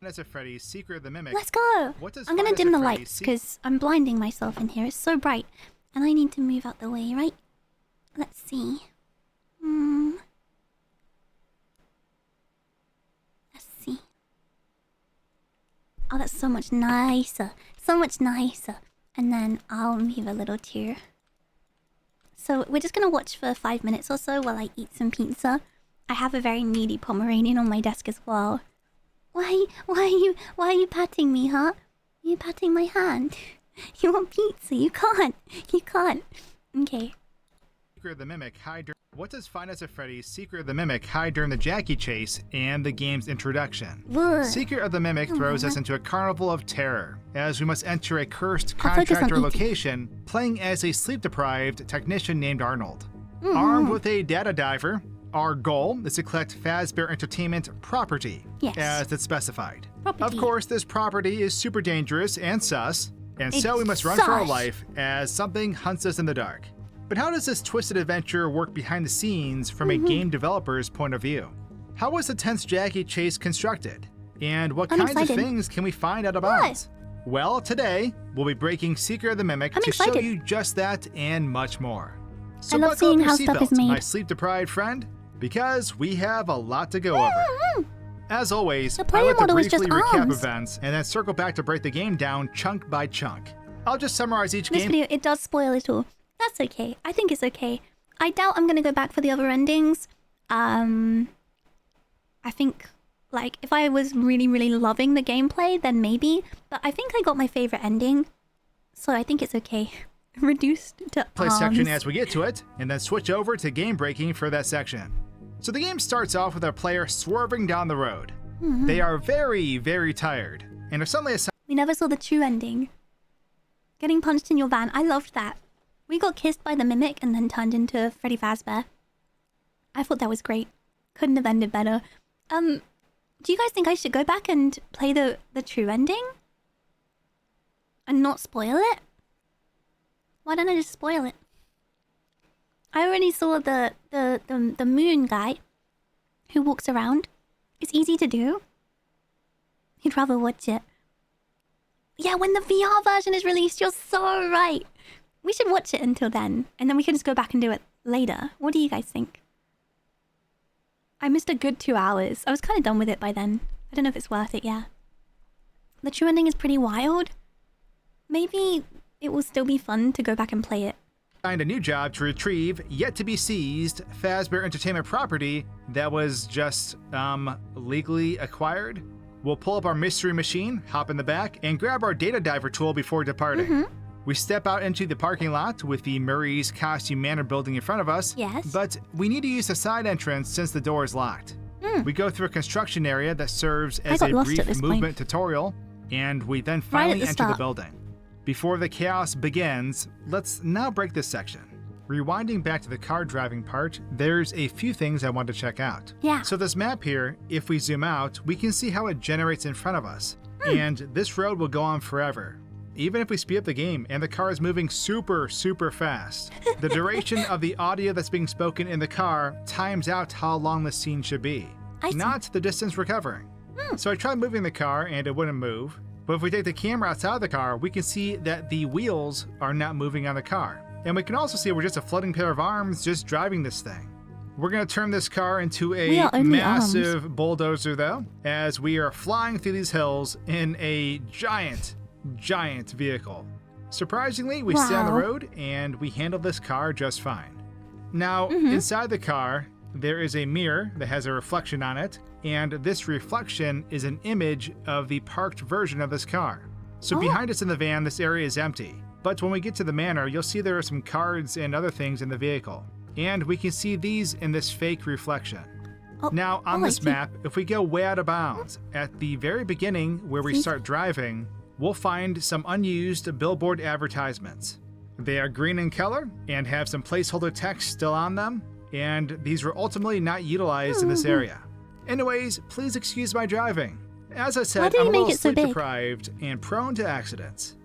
As a Freddy's Secret of the Mimic. Let's go! What does I'm gonna Five dim Nights the at Freddy's lights because I'm blinding myself in here. It's so bright. And I need to move out the way, right? Let's see. Let's see. Oh, that's so much nicer. So much nicer. And then I'll move a little too. So we're just gonna watch for 5 minutes or so while I eat some pizza. I have a very needy Pomeranian on my desk as well. Why are you patting me, huh? You patting my hand? You want pizza? You can't. Okay. Secret of the Mimic hide during... What does Five Nights at Freddy's Secret of the Mimic hide during the Jackie chase and the game's introduction? Ugh. Secret of the Mimic throws us into a carnival of terror, as we must enter a cursed I'll focus on contractor eating. location, playing as a sleep-deprived technician named Arnold. Armed with a data diver, our goal is to collect Fazbear Entertainment property, Yes. as it's specified. Property. Of course, this property is super dangerous and sus, and so It's we must run for our sus. life as something hunts us in the dark. But how does this twisted adventure work behind the scenes from a game developer's point of view? How was the tense Jackie chase constructed? And what I'm kinds excited. of things can we find out about it? Well, today, we'll be breaking Secret of the Mimic I'm to show excited. you just that and much more. So I love buckle up seeing your how stuff is seatbelt, made. my sleep-deprived friend, because we have a lot to go over. As always, The I player like to model is briefly just recap arms. events and then circle back to break the game down chunk by chunk. I'll just summarize each This game. video, it does spoil it all. That's okay. I think it's okay. I doubt I'm gonna go back for the other endings. I think, like, if I was really, really loving the gameplay, then maybe. But I think I got my favorite ending. So I think it's okay. Reduced to Play arms. section as we get to it, and then switch over to game breaking for that section. So the game starts off with our player swerving down the road. They are very, very tired, and are suddenly assigned We never saw the true ending. Getting punched in your van. I loved that. We got kissed by the Mimic and then turned into Freddy Fazbear. I thought that was great. Couldn't have ended better. Do you guys think I should go back and play the true ending? And not spoil it? Why don't I just spoil it? I already saw the moon guy who walks around. It's easy to do. You'd rather watch it. Yeah, when the VR version is released, you're so right. We should watch it until then, and then we can just go back and do it later. What do you guys think? I missed a good 2 hours. I was kind of done with it by then. I don't know if it's worth it, yeah. The true ending is pretty wild. Maybe it will still be fun to go back and play it. a new job to retrieve yet-to-be-seized Fazbear Entertainment property that was just, legally acquired. We'll pull up our mystery machine, hop in the back, and grab our data diver tool before departing. We step out into the parking lot with the Murray's Costume Manor building in front of us. Yes. But we need to use the side entrance since the door is locked. We go through a construction area that serves as a got lost at brief this movement tutorial, and we then Right finally at the enter the start. building. Before the chaos begins, let's now break this section. Rewinding back to the car driving part, there's a few things I want to check out. Yeah. So this map here, if we zoom out, we can see how it generates in front of us. And this road will go on forever. Even if we speed up the game and the car is moving super, super fast, the duration of the audio that's being spoken in the car times out how long the scene should be, I see. not the distance we're covering. So I tried moving the car and it wouldn't move. But if we take the camera outside of the car, we can see that the wheels are not moving on the car. And we can also see we're just a floating pair of arms just driving this thing. We're going to turn this car into We a are only massive bulldozer though, as we are flying through these hills in a giant vehicle. Surprisingly, we stay on the Wow. road and we handle this car just fine. Now, inside the car, there is a mirror that has a reflection on it, and this reflection is an image of the parked version of this car. So behind us in the van, this area is empty. But when we get to the manor, you'll see there are some cards and other things in the vehicle. And we can see these in this fake reflection. Oh, Now, on I this see. map, if we go way out of bounds, at the very beginning where we See? start driving, we'll find some unused billboard advertisements. They are green in color and have some placeholder text still on them, and these were ultimately not utilized in this area. Anyways, please excuse my driving. As I Why said, did I'm you a make little it so sleep big? deprived and prone to accidents.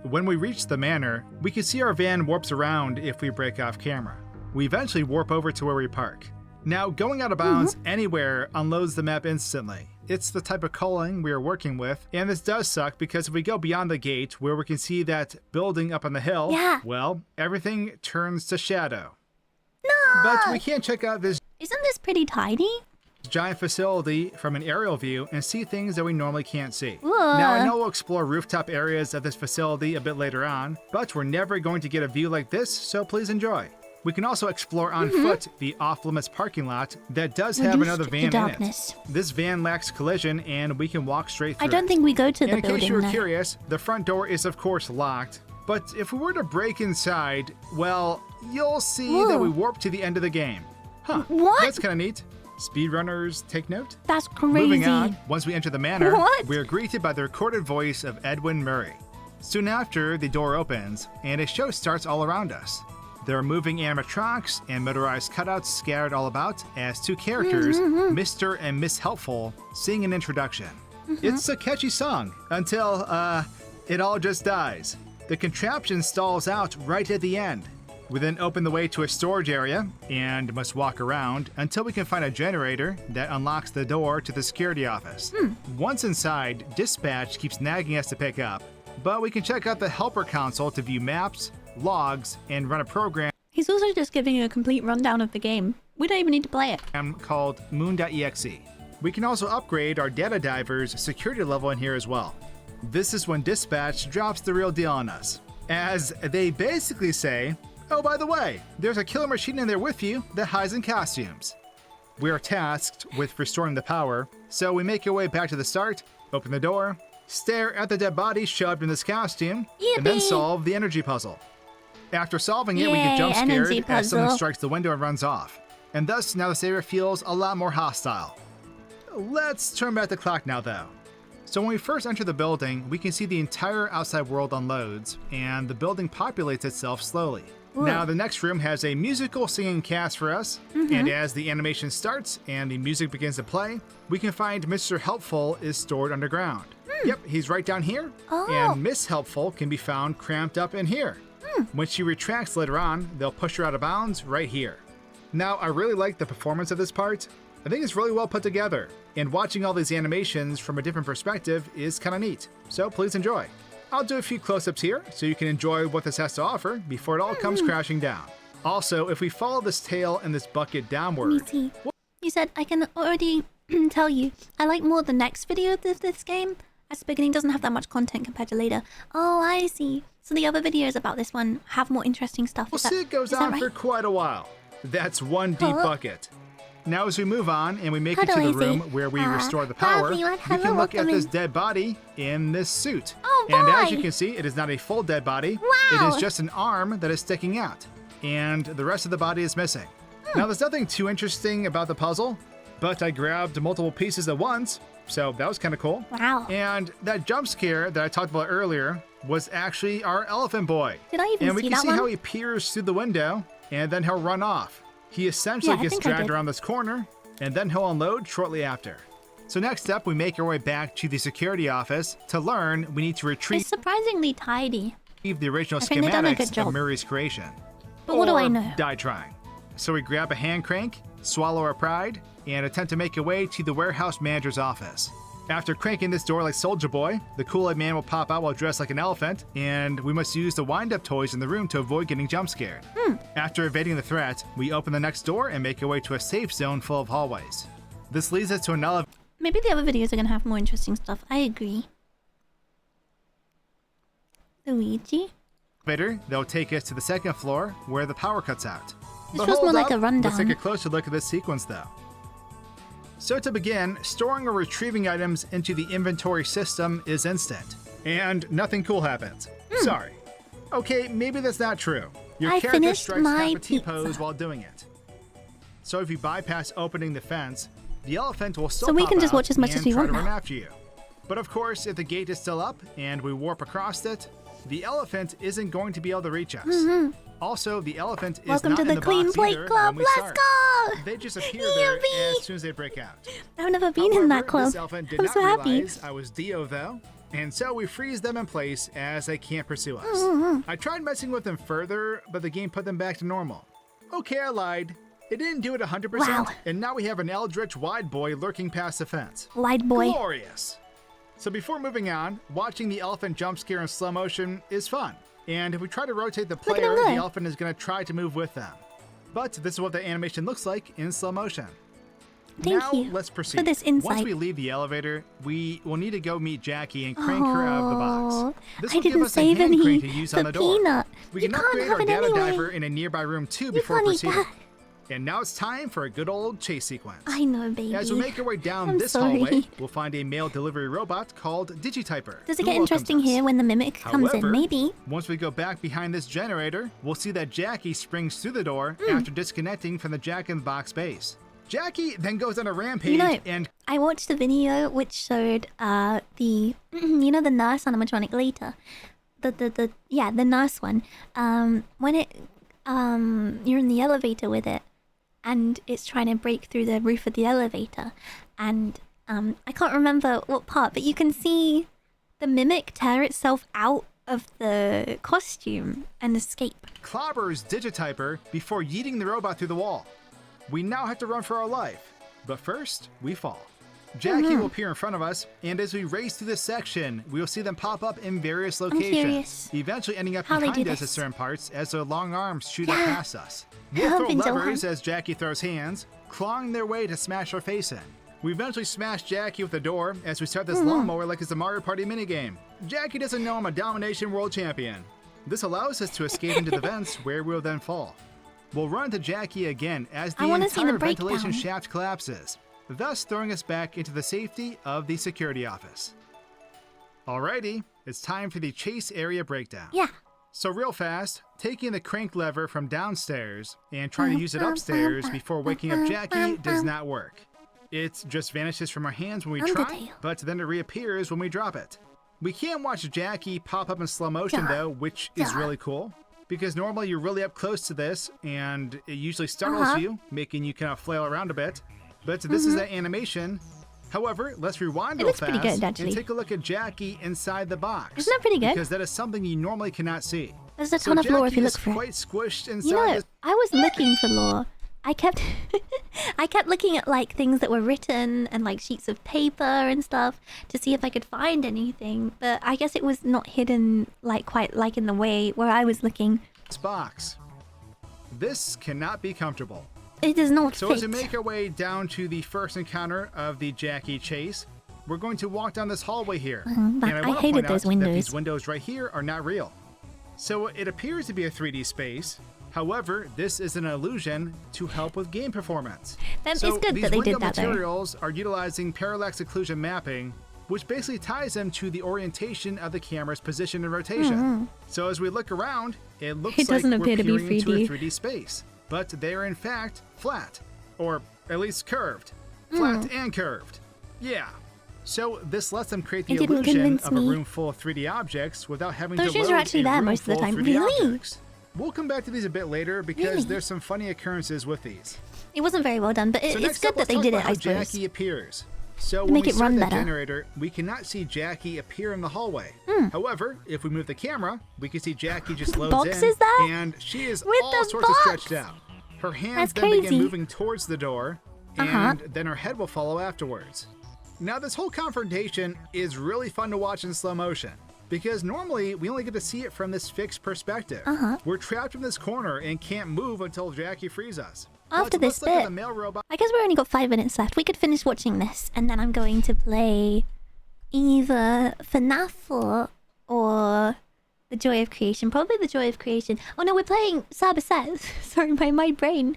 When we reach the manor, we can see our van warps around if we break off camera. We eventually warp over to where we park. Now, going out of bounds anywhere unloads the map instantly. It's the type of culling we are working with, and this does suck because if we go beyond the gate where we can see that building up on the hill, well, everything turns to shadow. No! But we can check out this Isn't this pretty tidy? giant facility from an aerial view and see things that we normally can't see. Whoa. Now, I know we'll explore rooftop areas of this facility a bit later on, but we're never going to get a view like this, so please enjoy. We can also explore on foot the off-limits parking lot that does have another van in it. This van lacks collision and we can walk straight through. I don't think we go to the building. In case you were now. curious, the front door is of course locked, but if we were to break inside, well, you'll see that we warp to the end of the game. Huh, what? That's kind of neat. Speedrunners take note. That's crazy. Moving on, once we enter the manor, What? we are greeted by the recorded voice of Edwin Murray. Soon after, the door opens and a show starts all around us. There are moving animatronics and motorized cutouts scattered all about as two characters, Mr. and Miss Helpful, sing an introduction. It's a catchy song until, it all just dies. The contraption stalls out right at the end. We then open the way to a storage area and must walk around until we can find a generator that unlocks the door to the security office. Once inside, dispatch keeps nagging us to pick up, but we can check out the helper console to view maps, logs, and run a program He's also just giving you a complete rundown of the game. We don't even need to play it. called moon.exe. We can also upgrade our data diver's security level in here as well. This is when dispatch drops the real deal on us, as they basically say, oh, by the way, there's a killer machine in there with you that hides in costumes. We are tasked with restoring the power, so we make our way back to the start, open the door, stare at the dead body shoved in this costume, and then solve the energy puzzle. After solving it, we get jump scared as someone strikes the window and runs off. And thus, now this area feels a lot more hostile. Let's turn back the clock now, though. So when we first enter the building, we can see the entire outside world unloads, and the building populates itself slowly. Now, the next room has a musical singing cast for us, and as the animation starts and the music begins to play, we can find Mr. Helpful is stored underground. Yep, he's right down here, and Miss Helpful can be found cramped up in here. When she retracts later on, they'll push her out of bounds right here. Now, I really like the performance of this part. I think it's really well put together, and watching all these animations from a different perspective is kind of neat, so please enjoy. I'll do a few close-ups here so you can enjoy what this has to offer before it all comes crashing down. Also, if we follow this tail and this bucket downward... You said I can already tell you, I like more the next video of this game, as the beginning doesn't have that much content compared to later. Oh, I see. So the other videos about this one have more interesting stuff. We'll see it goes on for quite a while. That's one deep bucket. Now as we move on and we make it to the room where we restore the power, we can look at this dead body in this suit. And as you can see, it is not a full dead body. It is just an arm that is sticking out. And the rest of the body is missing. Now there's nothing too interesting about the puzzle, but I grabbed multiple pieces at once, so that was kind of cool. Wow. And that jump scare that I talked about earlier was actually our elephant boy. Did I even see that one? And we can see how he peers through the window, and then he'll run off. He essentially gets dragged around this corner, and then he'll unload shortly after. So next up, we make our way back to the security office. To learn, we need to retrieve... It's surprisingly tidy. ...the original schematics of Murray's creation. But what do I know? Die trying. So we grab a hand crank, swallow our pride, and attempt to make our way to the warehouse manager's office. After cranking this door like Soulja Boy, the Kool-Aid Man will pop out while dressed like an elephant, and we must use the wind-up toys in the room to avoid getting jump-scared. After evading the threat, we open the next door and make our way to a safe zone full of hallways. This leads us to an elevator. Maybe the other videos are going to have more interesting stuff. I agree. Luigi? They'll take us to the second floor where the power cuts out. This was more like a rundown. Let's take a closer look at this sequence though. So to begin, storing or retrieving items into the inventory system is instant, and nothing cool happens. Sorry. Okay, maybe that's not true. Your character strikes half a T-pose while doing it. So if you bypass opening the fence, the elephant will still we can just watch as much as we want run after you. But of course, if the gate is still up and we warp across it, the elephant isn't going to be able to reach us. Also, the elephant is not in the box either. Welcome to the Clean Plate Club. Let's go! They just appear there as soon as they break out. I've never been in that club. This elephant did not realize I was Dio though, and so we freeze them in place as they can't pursue us. I tried messing with them further, but the game put them back to normal. Okay, I lied. It didn't do it 100%, Wow. and now we have an eldritch wide boy lurking past the fence. Wide boy. Glorious! So before moving on, watching the elephant jump scare in slow motion is fun. And if we try to rotate the at player, him go. the elephant is going to try to move with them. But this is what the animation looks like in slow motion. Thank now, you let's proceed. for this insight. Once we leave the elevator, we will need to go meet Jackie and crank her out of the box. This I will give didn't us a save hand any crank to use for on the door. Peanut. We You can can't upgrade have our it data anyway. diver in a nearby room too You before can't eat proceeding. that. And now it's time for a good old chase sequence. I know, baby. As we make our way down I'm this sorry. hallway, we'll find a mail delivery robot called Digityper. Does it who get welcomes interesting us. here when the mimic comes However, in? Maybe. Once we go back behind this generator, we'll see that Jackie springs through the door Hmm. after disconnecting from the Jack-in-the-Box base. Jackie then goes on a rampage You know, and I watched a video which showed the you know, the nurse animatronic later, the nurse one. When it you're in the elevator with it, and it's trying to break through the roof of the elevator, and I can't remember what part, but you can see the mimic tear itself out of the costume and escape. clobbers Digityper before yeeting the robot through the wall. We now have to run for our life, but first, we fall. Jackie will appear in front of us, and as we race through this section, we will see them pop up in various locations, curious eventually ending up how they behind do us at this. certain parts as their long arms shoot up Yeah. past us. We'll Help throw and Johan. levers as Jackie throws hands, clawing their way to smash our face in. We eventually smash Jackie with the door as we start this lawnmower like it's a Mario Party minigame. Jackie doesn't know I'm a domination world champion. This allows us to escape into the vents where we'll then fall. We'll run into Jackie again as the I wanna see the entire ventilation breakdown. shaft collapses, thus throwing us back into the safety of the security office. Alrighty, it's time for the chase area breakdown. Yeah. So real fast, taking the crank lever from downstairs and trying to use it upstairs before waking up Jackie does not work. It just vanishes from our hands when we try, Undertale. but then it reappears when we drop it. We can watch Jackie pop up in slow motion though, which is really cool. Because normally you're really up close to this, and it usually startles you, making you kind of flail around a bit. But this is that animation. However, let's rewind real looks pretty fast good, actually. and take a look at Jackie inside the box. Isn't that pretty good? Because that is something you normally cannot see. There's a ton of lore if you look for it. quite squished inside You know, this. I was looking for lore. I kept I kept looking at like things that were written and like sheets of paper and stuff to see if I could find anything, but I guess it was not hidden like quite like in the way where I was looking. Box. This cannot be comfortable. It does not So fit. as we make our way down to the first encounter of the Jackie chase, we're going to walk down this hallway here. but And I wanna hated point those out windows. That these windows right here are not real. So it appears to be a 3D space. However, this is an illusion to help with game performance. It's So good these that they window did that, though. materials are utilizing parallax occlusion mapping, which basically ties them to the orientation of the camera's position and rotation. So as we look around, it looks Mm-hmm. It like doesn't we're appear to be peering into a 3D. 3D space, but they're in fact flat, or at least curved. Flat and curved. Yeah. So this lets them create the It didn't illusion convince of a me. room full of 3D objects without having Those to shoes load are actually a there room most of the full time. 3D Really? objects. We'll come back to these a bit later because Really? there's some funny occurrences with these. It wasn't very well done, but So it's next good up, that let's they talk did about it, how I suppose. Jackie appears. So To when make we it start run the better. generator, we cannot see Jackie appear in the hallway. However, if we move the camera, we can see Jackie just loads box in, is that? and she is With all the sorts of box? stretched out. Her hands That's then begin crazy. moving towards the door, and then her head will follow afterwards. Now, this whole confrontation is really fun to watch in slow motion, because normally we only get to see it from this fixed perspective. We're trapped in this corner and can't move until Jackie frees us. After But let's this look at bit, the male robot. I guess we only got 5 minutes left. We could finish watching this, and then I'm going to play either FNAF 4 or The Joy of Creation. Probably The Joy of Creation. Oh no, we're playing cerverVT. Sorry, my brain.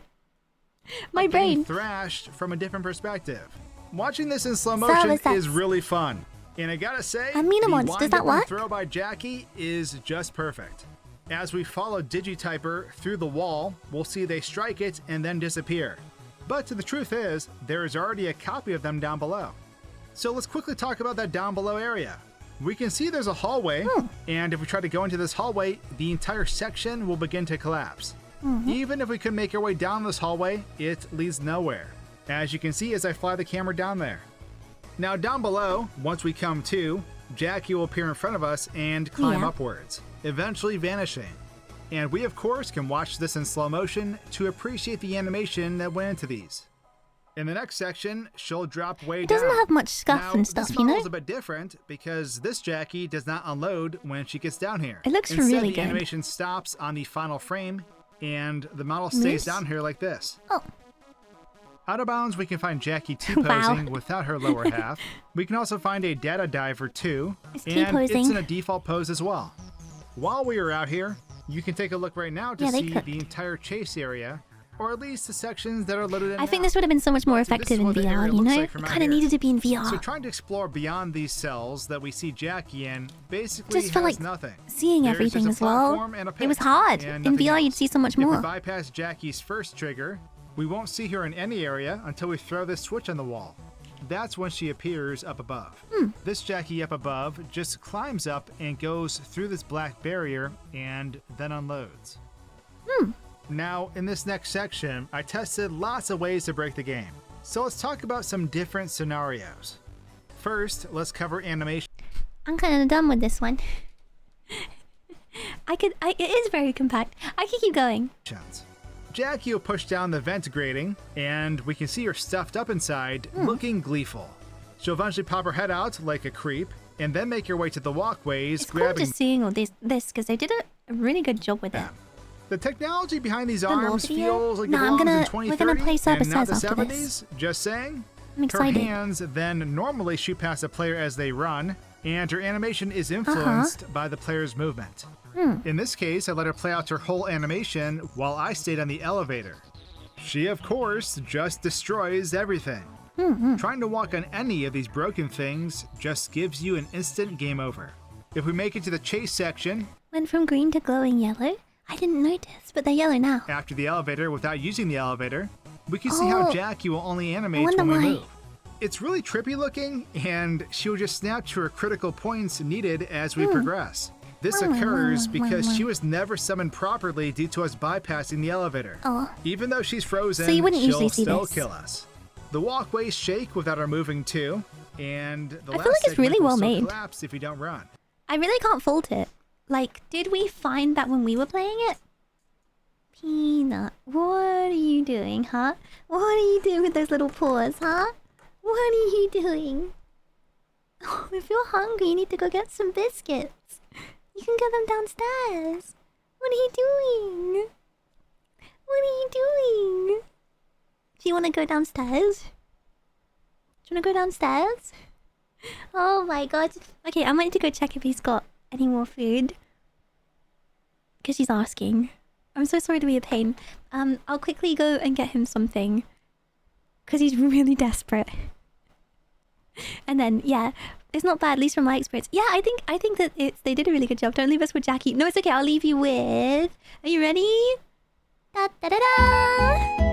My Getting brain. thrashed from a different perspective. Watching this in slow motion cerverVT. is really fun. And I gotta say, Amina the Mons, does wind that up and work? throw by Jackie is just perfect. As we follow Digityper through the wall, we'll see they strike it and then disappear. But the truth is, there is already a copy of them down below. So let's quickly talk about that down below area. We can see there's a hallway, and if we try to go into this hallway, the entire section will begin to collapse. Even if we could make our way down this hallway, it leads nowhere. As you can see as I fly the camera down there. Now down below, once we come to, Jackie will appear in front of us and climb Yeah. upwards, eventually vanishing. And we, of course, can watch this in slow motion to appreciate the animation that went into these. In the next section, she'll drop way down. It doesn't have much scuff now, and stuff, this you know? model's a bit different because this Jackie does not unload when she gets down here. It looks Instead, really the good. animation stops on the final frame, and the model stays Moose? down here like this. Oh, Out of bounds, we can find Jackie T-posing without her lower half. We can also find a data diver too, It's and T-posing. it's in a default pose as well. While we are out here, you can take a look right now to Yeah, they see cooked. the entire chase area, or at least the sections that are loaded in I think now. this would have been so much more So this effective is in what the VR, area you looks know? like It from out kind of here. needed to be in VR. So trying to explore beyond these cells that we see Jackie in basically Just for, has like, nothing. seeing There's everything just as a well. platform and a It was pit, hard. and In nothing VR, you'd else. see so much If we more. bypass Jackie's first trigger, we won't see her in any area until we throw this switch on the wall. That's when she appears up above. This Jackie up above just climbs up and goes through this black barrier and then unloads. Now, in this next section, I tested lots of ways to break the game. So let's talk about some different scenarios. First, let's cover animation. I'm kind of done with this one. It is very compact. I could keep going. Jackie will push down the vent grating, and we can see her stuffed up inside, looking gleeful. She'll eventually pop her head out like a creep, and then make her way to the walkways, It's cool grabbing just seeing all this because they did a really good job with it. them. The technology behind these lore arms video? feels like No, it I'm belongs in gonna- 2030 we're gonna play side by and not the side after 70s. Just saying. I'm excited. Her hands then normally shoot past a player as they run, and her animation is influenced by the player's movement. In this case, I let her play out her whole animation while I stayed on the elevator. She, of course, just destroys everything. Trying to walk on any of these broken things just gives you an instant game over. If we make it to the chase section, Went from green to glowing yellow. I didn't notice, but they're yellow now. after the elevator without using the elevator, we can see how Oh. Jackie will only animate wonder when we why. move. It's really trippy looking, and she will just snap to her critical points needed as we progress. This occurs because she was never summoned properly due to us bypassing the elevator. Oh. Even though she's frozen, So you wouldn't she'll usually see still this. kill us. The walkways shake without our moving too, and the I last feel like it's really segment will well still made. collapse if you don't run. I really can't fault it. Like, did we find that when we were playing it? Peanut, what are you doing, huh? What are you doing with those little paws, huh? What are you doing? Oh, if you're hungry, you need to go get some biscuits. You can get them downstairs. What are you doing? What are you doing? Do you want to go downstairs? Do you want to go downstairs? Oh my god. Okay, I might need to go check if he's got any more food. Because he's asking. I'm so sorry to be a pain. I'll quickly go and get him something. Because he's really desperate. And then, yeah, it's not bad, at least from my experience. Yeah, I think that they did a really good job. Don't leave us with Jackie. No, it's okay, I'll leave you with... Are you ready? Da da da da!